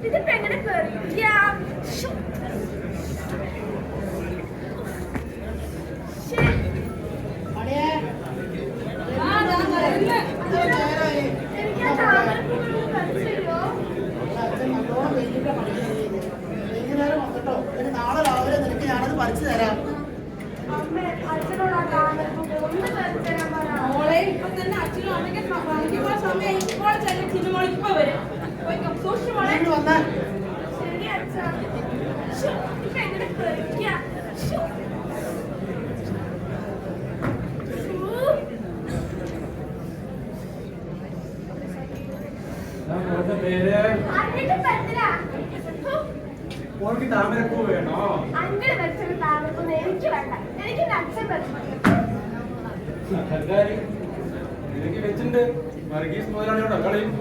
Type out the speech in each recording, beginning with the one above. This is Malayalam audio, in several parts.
ഇതിപ്പോ എങ്ങനെ നാളെ രാവിലെ നിനക്ക് ഞാനത് പറിച്ചു തരാം. മോളെ ഇപ്പൊ തന്നെ അച്ഛനും അമ്മയ്ക്ക് സമയം ഇപ്പോൾ ചിന്നമോൾ ഇപ്പൊ വരും. വന്നേ താമരപ്പൂ വേണോ? അങ്ങനെ വെച്ചൊരു താമരപ്പൂന്ന് എനിക്ക് വേണ്ട. എനിക്ക് എനിക്ക് വെച്ചിട്ടുണ്ട്. വർഗീസ് മുതലാളിയോടെ കളിയും.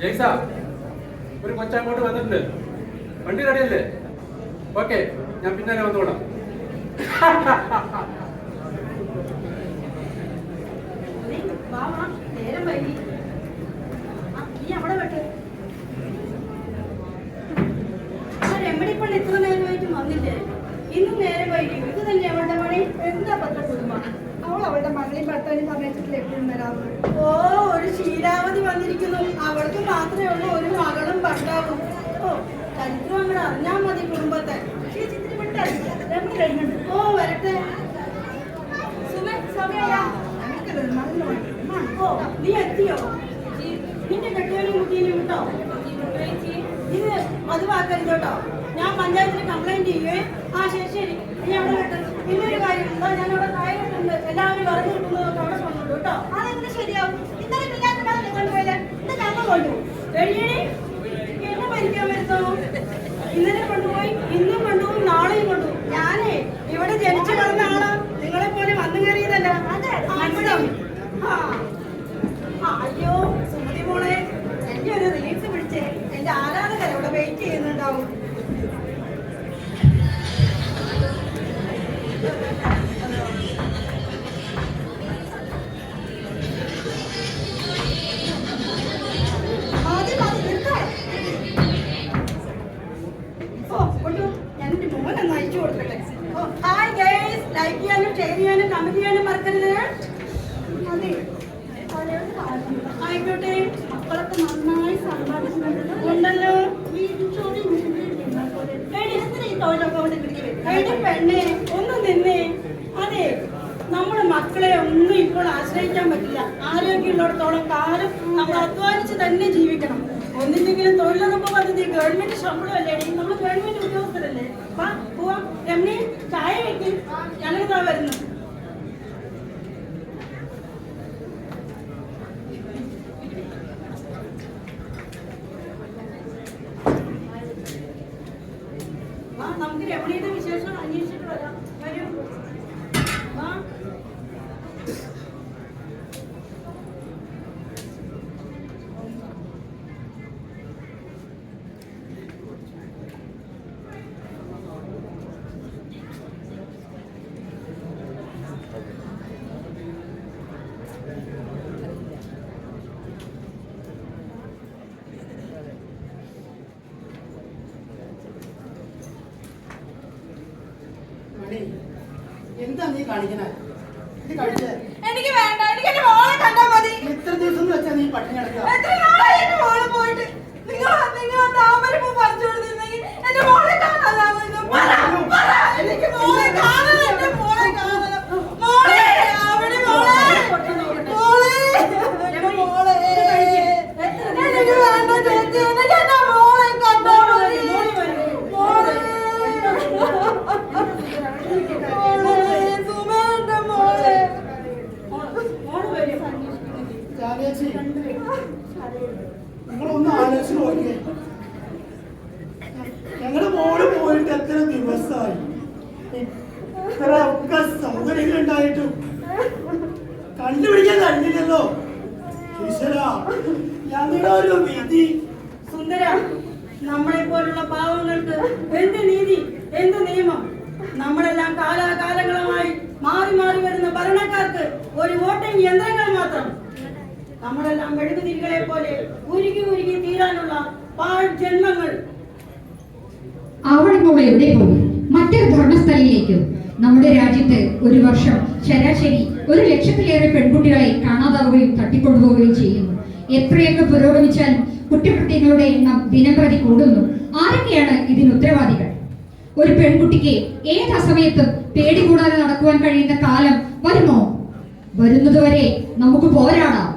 ജയ്സ, ഒരു കൊച്ചങ്ങോട്ട് വന്നിട്ടുണ്ട്. വണ്ടി റെഡിയല്ലേ? ഓക്കെ, ഞാൻ പിന്നാലെ വന്നോളാം. നേരം വൈകി. നീ അവിടെ വെട്ട്. രമണിപ്പള്ളി ഇത്ര നേരമായിട്ട് വന്നില്ലേ? ഇന്നും നേരം വൈകി. ഇത് തന്നെ അവളുടെ പണി. എന്താ പത്ര കുടുംബം? അവൾ അവളുടെ മകളെയും ഭർത്താവിനെയും സമയത്തിൽ എപ്പോഴും വരാറുണ്ട്. ഓ, ഒരു ശീലാവതി വന്നിരിക്കുന്നു. അവൾക്ക് മാത്രമേ ഉള്ളൂ ഒരു മകളും ഭർത്താവും. ഓ, ചരിത്രം അങ്ങോട്ട് അറിഞ്ഞാൽ മതി കുടുംബത്തെ. ചിത്രം വിട്ടറിയാം. ഓ, വരട്ടെ. ഓ, നീ എത്തിയോ? നിന്റെ കെട്ടിയോനും കുട്ടീനും വിട്ടോ? ഇത് മധുവാക്കരുതോട്ടോ. ഞാൻ പഞ്ചായത്തിന് കംപ്ലൈന്റ് ചെയ്യുവേ. ആ, ശരി ശരി. നീ അവിടെ കേട്ടോ. പിന്നൊരു കാര്യം ഉണ്ടോ? ഞാൻ അവിടെ കായലിട്ടുണ്ട്. എല്ലാവരും പറഞ്ഞു കിട്ടുന്നതൊക്കെ അവിടെ കൊണ്ടുണ്ടോ കേട്ടോ. അതെങ്ങനെ ശരിയാവും? ഇന്നലെ മില്ലാത്തിനാണ് നിങ്ങൾ പോയത്. ഇന്ന് ഞങ്ങൾ കൊണ്ടുപോകും. എഴുതി എന്നെ മരിക്കാൻ വരുന്നോ? ഇന്നലെ കൊണ്ടുപോയി, ഇന്നും കൊണ്ടുപോകും, നാളെയും കൊണ്ടുപോകും. ഞാനേ ഇവിടെ ജനിച്ചു വളർന്ന ആളാ. നിങ്ങളെ പോലെ വന്നു കയറിയതല്ല. അയ്യോ സുമതി മോളെ, എന്റെ ഒരു റീൽസ് പിടിച്ചേ. എന്റെ ആരാധകർ ഇവിടെ വെയിറ്റ് ചെയ്യുന്നുണ്ടാവും. ഞാനെന്റെ മോനൊന്ന് അയച്ചു കൊടുക്കട്ടെ. ഹായ് ഗൈസ്, ലൈക്ക് ചെയ്യാനും ഷെയർ ചെയ്യാനും കമന്റ് ചെയ്യാനും മറക്കരുത്. അതെ, ആയിക്കോട്ടെ. മക്കളൊക്കെ നന്നായി സമ്പാദിച്ചിട്ടുണ്ടല്ലോ. പെണ്ണെ ഒന്ന് നിന്നേ. അതെ, നമ്മുടെ മക്കളെ ഒന്നും ഇപ്പോൾ ആശ്രയിക്കാൻ പറ്റില്ല. ആരോഗ്യമുള്ളിടത്തോളം കാലം നമ്മൾ അധ്വാനിച്ച് തന്നെ ജീവിക്കണം. ഒന്നില്ലെങ്കിലും തൊഴിലുറപ്പ് പദ്ധതി ഗവൺമെന്റ് ശമ്പളമല്ലേ? നമ്മൾ ഗവൺമെന്റ് ഉദ്യോഗസ്ഥരല്ലേ? വാ പോവാം. രമണി, ചായ വെക്കും. ഞങ്ങളിതാ വരുന്നു. നമുക്ക് രമണിയുടെ വിശേഷം അന്വേഷിച്ചിട്ട് വരാം. വരൂ. എന്താ നീ കാണിക്കണേ? നീ കഴിച്ചേ? എനിക്ക് വേണ്ട. എനിക്ക് എന്റെ മോളെ കണ്ടാ മതി. എത്ര ദിവസം വെച്ചാ നീ പട്ടിണി കിടക്കുക? എത്ര നാളായി എന്റെ മോളെ പോയിട്ട്? നിങ്ങൾ താമരപ്പൂ പറിച്ചു കൊടുത്തിരുന്നെങ്കിൽ എന്റെ മോളെ കാണാനാവുന്നു. എനിക്ക് മോളെ കാണണം. എന്റെ മോളെ കാണണം. മോളെ, അവിടെ മോളെ, മോളെ, മോളെ. എനിക്ക് വേണ്ട ചേച്ചി. എനിക്ക് എന്റെ മോളെ കണ്ടാ മതി. മോളെ, നിങ്ങളൊന്ന് ആലോചിച്ച് നോക്കിയേ. ഞങ്ങളുടെ മോള് പോയിട്ട് എത്ര ദിവസമായി? ഇത്ര ഒക്കെ സൗകര്യങ്ങൾ ഉണ്ടായിട്ടും കണ്ടുപിടിക്കാൻ കഴിഞ്ഞില്ലല്ലോ. ഞങ്ങളുടെ ഒരു വിധി. സുന്ദര, നമ്മളെ പോലുള്ള പാവങ്ങൾക്ക് എന്ത് നീതി, എന്ത് നിയമം? നമ്മളെല്ലാം കാലാകാലങ്ങളുമായി മാറി മാറി വരുന്ന ഭരണക്കാർക്ക് ഒരു വോട്ടിംഗ് യന്ത്രങ്ങൾ മാത്രം. നമ്മളെല്ലാം മെഴുകുതിരികളെ പോലെ ഉരുകി ഉരുകി തീരാനുള്ള പാഴ്ജന്മങ്ങൾ. അവളിപ്പോൾ എവിടെ പോയി? മറ്റൊരു ധർമ്മസ്ഥലിലേക്ക്. നമ്മുടെ രാജ്യത്ത് ഒരു വർഷം ശരാശരി 1,00,000-ലേറെ പെൺകുട്ടികളെ കാണാതാവുകയും തട്ടിക്കൊണ്ടുപോവുകയും ചെയ്യുന്നു. എത്രയൊക്കെ പുരോഗമിച്ചാലും കുറ്റകൃത്യങ്ങളുടെ എണ്ണം ദിനംപ്രതി കൂടുന്നു. ആരൊക്കെയാണ് ഇതിന് ഉത്തരവാദികൾ? ഒരു പെൺകുട്ടിക്ക് ഏത് അസമയത്തും പേടി കൂടാതെ നടക്കുവാൻ കഴിയുന്ന കാലം വരുമോ? വരുന്നതുവരെ നമുക്ക് പോരാടാം.